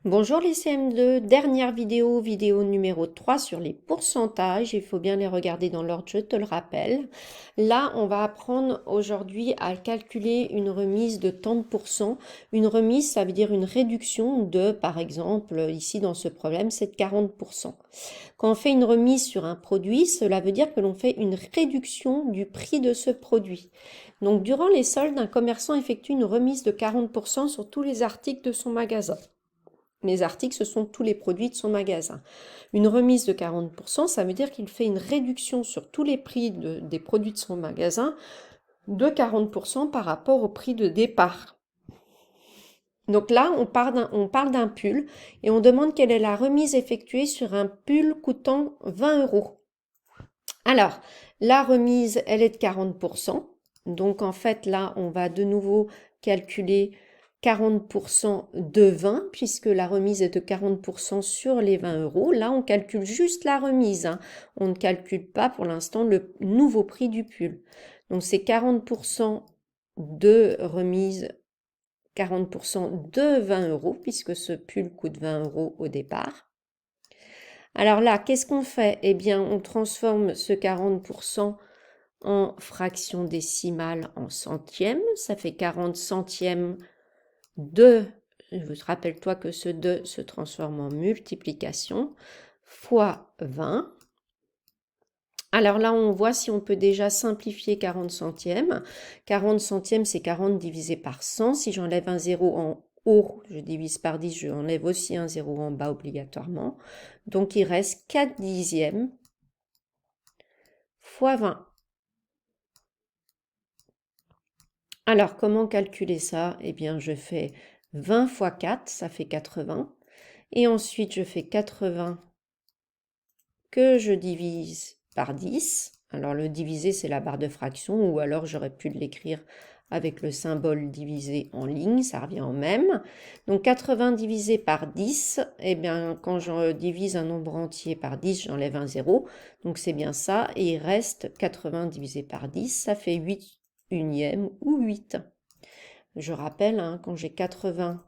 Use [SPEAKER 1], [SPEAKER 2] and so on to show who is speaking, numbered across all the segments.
[SPEAKER 1] Bonjour les CM2, dernière vidéo numéro 3 sur les pourcentages, il faut bien les regarder dans l'ordre, je te le rappelle. Là, on va apprendre aujourd'hui à calculer une remise de tant de pourcents. Une remise, ça veut dire une réduction de, par exemple, ici dans ce problème, c'est de 40%. Quand on fait une remise sur un produit, cela veut dire que l'on fait une réduction du prix de ce produit. Donc, durant les soldes, un commerçant effectue une remise de 40% sur tous les articles de son magasin. Les articles, ce sont tous les produits de son magasin. Une remise de 40%, ça veut dire qu'il fait une réduction sur tous les prix des produits de son magasin de 40% par rapport au prix de départ. Donc là, on parle d'un pull et on demande quelle est la remise effectuée sur un pull coûtant 20 €. Alors, la remise, elle est de 40%. Donc en fait, là, on va de nouveau calculer 40% de 20, puisque la remise est de 40% sur les 20 €. Là, on calcule juste la remise, hein. On ne calcule pas pour l'instant le nouveau prix du pull. Donc c'est 40% de remise, 40% de 20 €, puisque ce pull coûte 20 € au départ. Alors là, qu'est-ce qu'on fait? Eh bien, on transforme ce 40% en fraction décimale en centièmes. Ça fait 40 centièmes de, rappelle-toi que ce 2 se transforme en multiplication, fois 20. Alors là, on voit si on peut déjà simplifier 40 centièmes. 40 centièmes, c'est 40 divisé par 100. Si j'enlève un 0 en haut, je divise par 10, je enlève aussi un 0 en bas obligatoirement. Donc, il reste 4 dixièmes fois 20. Alors, comment calculer ça? Eh bien, je fais 20 fois 4, ça fait 80. Et ensuite, je fais 80 que je divise par 10. Alors, le divisé, c'est la barre de fraction, ou alors j'aurais pu l'écrire avec le symbole divisé en ligne, ça revient au même. Donc, 80 divisé par 10, eh bien, quand je divise un nombre entier par 10, j'enlève un 0. Donc, c'est bien ça. Et il reste 80 divisé par 10, ça fait 8 unièmes ou 8. Je rappelle, hein, quand j'ai 80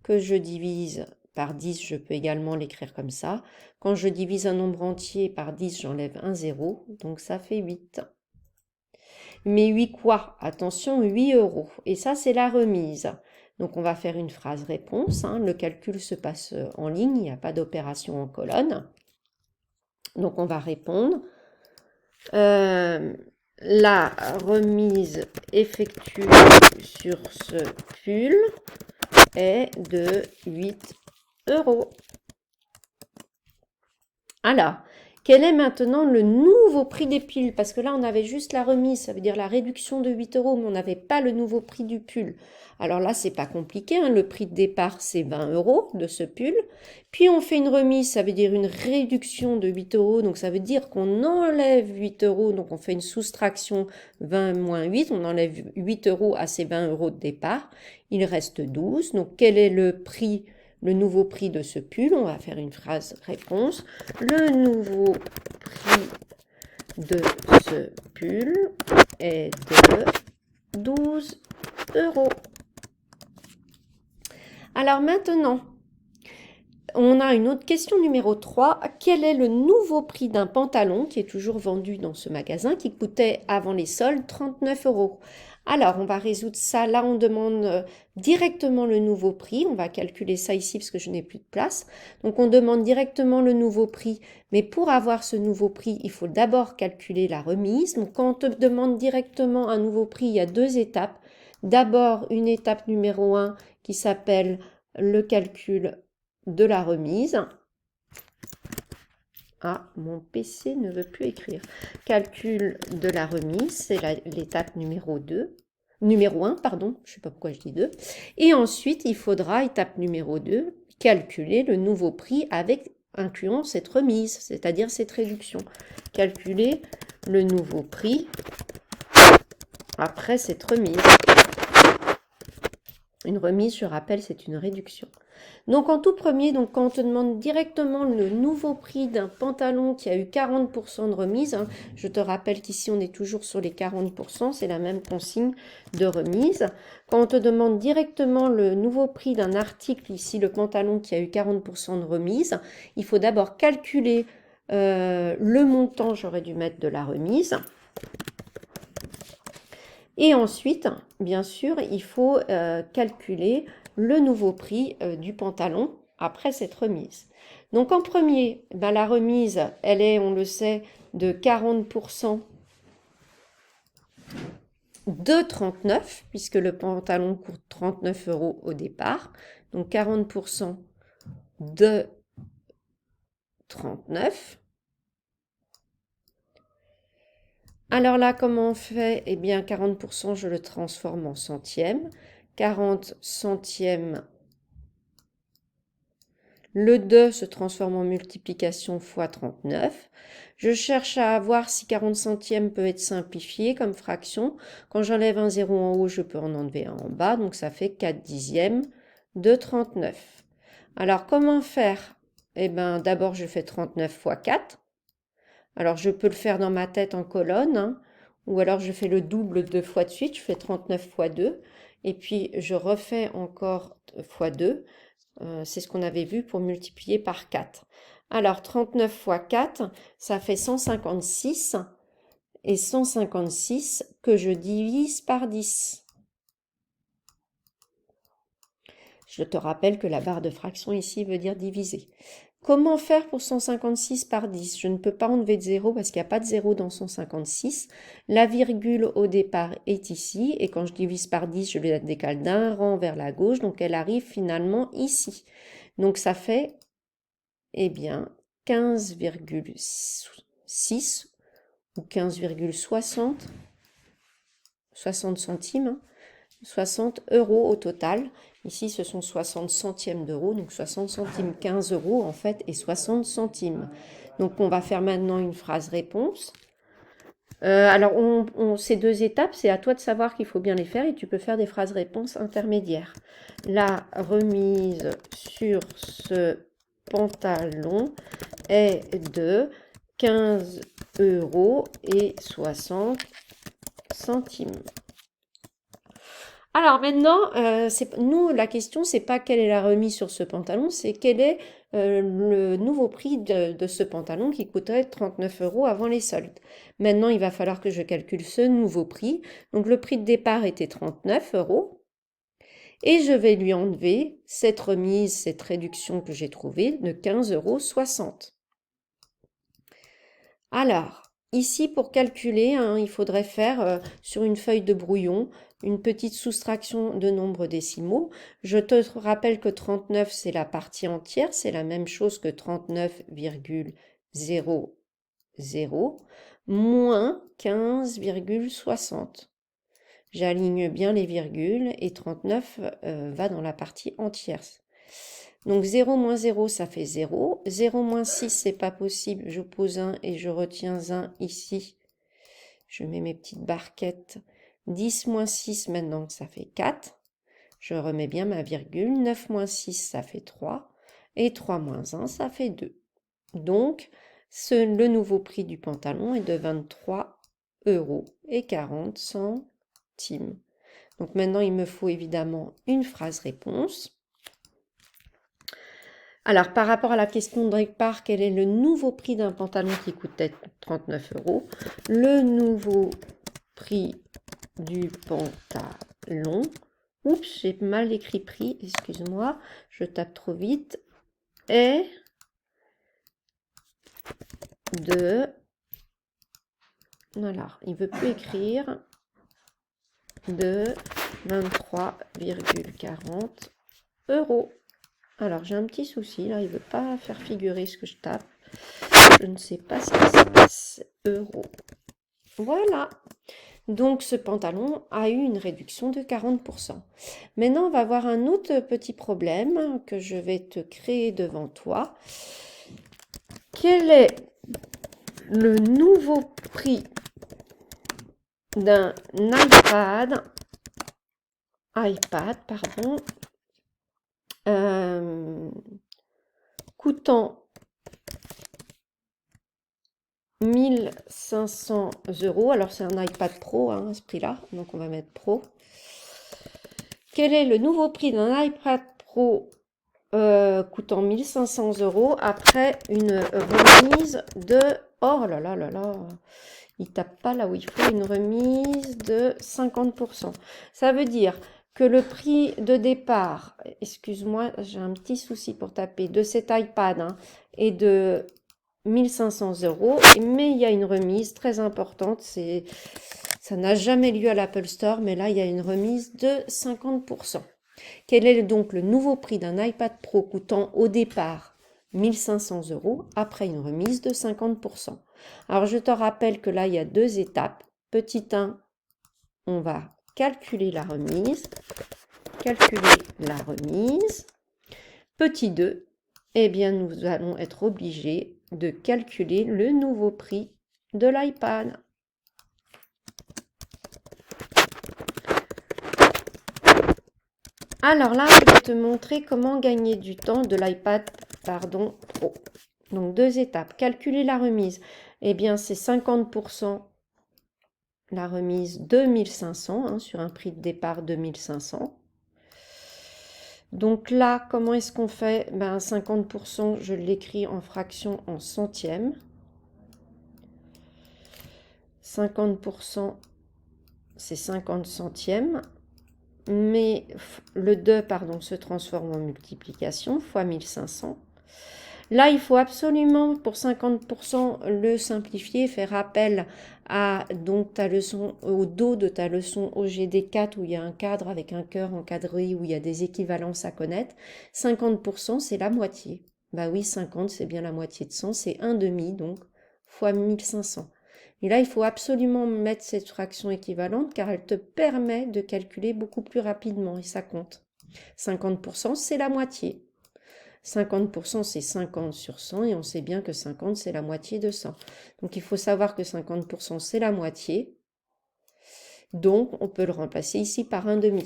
[SPEAKER 1] que je divise par 10, je peux également l'écrire comme ça. Quand je divise un nombre entier par 10, j'enlève un 0, donc ça fait 8. Mais 8 quoi? Attention, 8 €. Et ça, c'est la remise. Donc on va faire une phrase réponse, hein. Le calcul se passe en ligne, il n'y a pas d'opération en colonne. Donc on va répondre. La remise effectuée sur ce pull est de 8 €. Alors, quel est maintenant le nouveau prix des pulls? Parce que là, on avait juste la remise, ça veut dire la réduction de 8 €, mais on n'avait pas le nouveau prix du pull. Alors là, c'est pas compliqué, hein. Le prix de départ, c'est 20 € de ce pull. Puis on fait une remise, ça veut dire une réduction de 8 €, donc ça veut dire qu'on enlève 8 €, donc on fait une soustraction 20 moins 8, on enlève 8 € à ces 20 € de départ. Il reste 12, donc quel est le prix, le nouveau prix de ce pull? On va faire une phrase réponse. Le nouveau prix de ce pull est de 12 €. Alors maintenant, on a une autre question numéro 3. Quel est le nouveau prix d'un pantalon qui est toujours vendu dans ce magasin qui coûtait avant les soldes 39 €? Alors, on va résoudre ça. Là, on demande directement le nouveau prix. On va calculer ça ici parce que je n'ai plus de place. Donc, on demande directement le nouveau prix. Mais pour avoir ce nouveau prix, il faut d'abord calculer la remise. Donc, quand on te demande directement un nouveau prix, il y a deux étapes. D'abord, une étape numéro 1 qui s'appelle le calcul de la remise. Ah, mon PC ne veut plus écrire. Calcul de la remise, c'est l'étape numéro 2. Numéro 1, pardon, je ne sais pas pourquoi je dis 2. Et ensuite, il faudra, étape numéro 2, calculer le nouveau prix avec incluant cette remise, c'est-à-dire cette réduction. Calculer le nouveau prix après cette remise. Une remise, je rappelle, c'est une réduction. Donc en tout premier, donc quand on te demande directement le nouveau prix d'un pantalon qui a eu 40% de remise, hein, je te rappelle qu'ici on est toujours sur les 40%, c'est la même consigne de remise. Quand on te demande directement le nouveau prix d'un article, ici le pantalon qui a eu 40% de remise, il faut d'abord calculer le montant, j'aurais dû mettre de la remise. Et ensuite, bien sûr, il faut calculer le nouveau prix du pantalon après cette remise. Donc en premier, ben, la remise, elle est, on le sait, de 40% de 39, puisque le pantalon coûte 39 € au départ. Donc 40% de 39. Alors là, comment on fait? Eh bien, 40%, je le transforme en centièmes. 40 centièmes. Le 2 se transforme en multiplication fois 39. Je cherche à voir si 40 centièmes peut être simplifié comme fraction. Quand j'enlève un 0 en haut, je peux en enlever un en bas. Donc ça fait 4 dixièmes de 39. Alors comment faire? Eh bien d'abord je fais 39 fois 4. Alors je peux le faire dans ma tête en colonne, hein, ou alors je fais le double deux fois de suite. Je fais 39 fois 2. Et puis je refais encore fois 2. C'est ce qu'on avait vu pour multiplier par 4. Alors, 39 fois 4, ça fait 156. Et 156 que je divise par 10. Je te rappelle que la barre de fraction ici veut dire diviser. Comment faire pour 156 par 10? Je ne peux pas enlever de 0 parce qu'il n'y a pas de 0 dans 156. La virgule au départ est ici. Et quand je divise par 10, je la décale d'un rang vers la gauche. Donc, elle arrive finalement ici. Donc, ça fait, eh bien, 15,6 ou 15,60, 60 centimes, hein, 60 € au total. Ici, ce sont 60 centièmes d'euros, donc 60 centimes, 15 € en fait, et 60 centimes. Donc, on va faire maintenant une phrase réponse. Alors, ces deux étapes, c'est à toi de savoir qu'il faut bien les faire et tu peux faire des phrases réponses intermédiaires. La remise sur ce pantalon est de 15,60 €. Alors maintenant, nous, la question, c'est pas quelle est la remise sur ce pantalon, c'est quel est le nouveau prix de ce pantalon qui coûterait 39 € avant les soldes. Maintenant, il va falloir que je calcule ce nouveau prix. Donc le prix de départ était 39 € et je vais lui enlever cette remise, cette réduction que j'ai trouvée de 15,60 €. Alors, ici, pour calculer, hein, il faudrait faire sur une feuille de brouillon une petite soustraction de nombres décimaux. Je te rappelle que 39, c'est la partie entière, c'est la même chose que 39,00 moins 15,60. J'aligne bien les virgules et 39 va dans la partie entière. Donc 0 moins 0, ça fait 0. 0 moins 6, c'est pas possible. Je pose 1 et je retiens 1 ici. Je mets mes petites barquettes. 10 moins 6, maintenant, ça fait 4. Je remets bien ma virgule. 9 moins 6, ça fait 3. Et 3 moins 1, ça fait 2. Donc, le nouveau prix du pantalon est de 23,40 €. Donc maintenant, il me faut évidemment une phrase réponse. Alors, par rapport à la question de départ, quel est le nouveau prix d'un pantalon qui coûtait 39 €? Le nouveau prix du pantalon, oups, j'ai mal écrit prix, excuse-moi, je tape trop vite, est de, voilà, il ne veut plus écrire, de 23,40 €. Alors, j'ai un petit souci, là, il ne veut pas faire figurer ce que je tape. Je ne sais pas ce qui se passe. Euros. Voilà. Donc, ce pantalon a eu une réduction de 40%. Maintenant, on va voir un autre petit problème que je vais te créer devant toi. Quel est le nouveau prix d'un iPad iPad, pardon, coûtant 1500 €. Alors c'est un iPad Pro, hein, à ce prix-là, donc on va mettre Pro. Quel est le nouveau prix d'un iPad Pro coûtant 1500 € après une remise de... Oh là là là là, il tape pas là où il faut, une remise de 50%. Ça veut dire que le prix de départ, excuse-moi, j'ai un petit souci pour taper, de cet iPad hein, est de 1500 €, mais il y a une remise très importante, ça n'a jamais lieu à l'Apple Store, mais là il y a une remise de 50%. Quel est donc le nouveau prix d'un iPad Pro coûtant au départ 1500 € après une remise de 50%? Alors je te rappelle que là il y a deux étapes. Petit 1, on va calculer la remise. Petit 2, eh bien nous allons être obligés de calculer le nouveau prix de l'iPad. Alors là, je vais te montrer comment gagner du temps de l'iPad Pro. Donc deux étapes. Calculer la remise. Eh bien, c'est 50% la remise 2500 hein, sur un prix de départ 2500. Donc là, comment est-ce qu'on fait? 50%, je l'écris en fraction en centièmes. 50%, c'est 50 centièmes. Mais le 2, se transforme en multiplication fois 1500. Là, il faut absolument, pour 50%, le simplifier, faire appel à donc, ta leçon, au dos de ta leçon OGD 4, où il y a un cadre avec un cœur encadré, où il y a des équivalences à connaître. 50%, c'est la moitié. Bah oui, 50, c'est bien la moitié de 100, c'est 1/2, donc, fois 1500. Et là, il faut absolument mettre cette fraction équivalente, car elle te permet de calculer beaucoup plus rapidement, et ça compte. 50%, c'est la moitié. 50%, c'est 50 sur 100 et on sait bien que 50, c'est la moitié de 100. Donc, il faut savoir que 50%, c'est la moitié. Donc, on peut le remplacer ici par 1/2.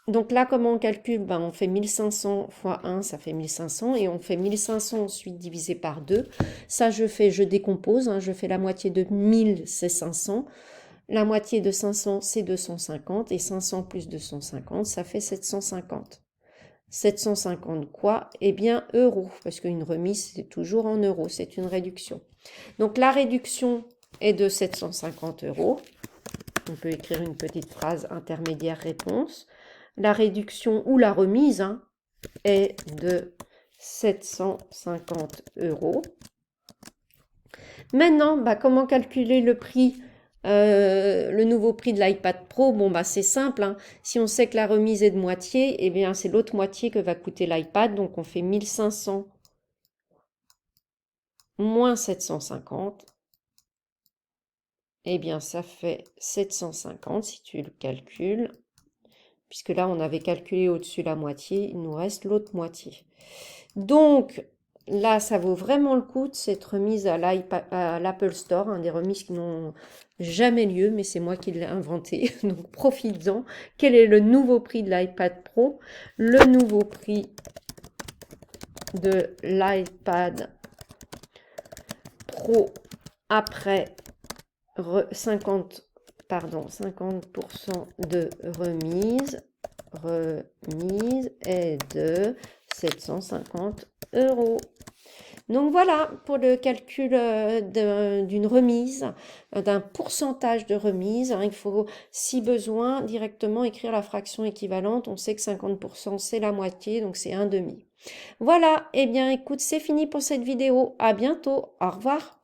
[SPEAKER 1] Donc là, comment on calcule? On fait 1500 fois 1, ça fait 1500. Et on fait 1500 ensuite divisé par 2. Ça, je décompose. Je fais la moitié de 1000, c'est 500. La moitié de 500, c'est 250. Et 500 plus 250, ça fait 750. 750 quoi? Eh bien, euros, parce qu'une remise, c'est toujours en euros, c'est une réduction. Donc, la réduction est de 750 €. On peut écrire une petite phrase intermédiaire réponse. La réduction ou la remise est de 750 €. Maintenant, comment calculer le prix le nouveau prix de l'iPad Pro? C'est simple. Si on sait que la remise est de moitié, eh bien, c'est l'autre moitié que va coûter l'iPad. Donc, on fait 1500 moins 750. Eh bien, ça fait 750 si tu le calcules. Puisque là, on avait calculé au-dessus la moitié, il nous reste l'autre moitié. Donc, là, ça vaut vraiment le coup de cette remise à l'Apple Store, des remises qui n'ont jamais lieu, mais c'est moi qui l'ai inventé, donc profites-en. Quel est le nouveau prix de l'iPad Pro? Le nouveau prix de l'iPad Pro après 50% de remise est de 750 €. Donc voilà pour le calcul d'une remise, d'un pourcentage de remise. Il faut, si besoin, directement écrire la fraction équivalente. On sait que 50%, c'est la moitié, donc c'est 1/2. Voilà, eh bien écoute, c'est fini pour cette vidéo. À bientôt, au revoir.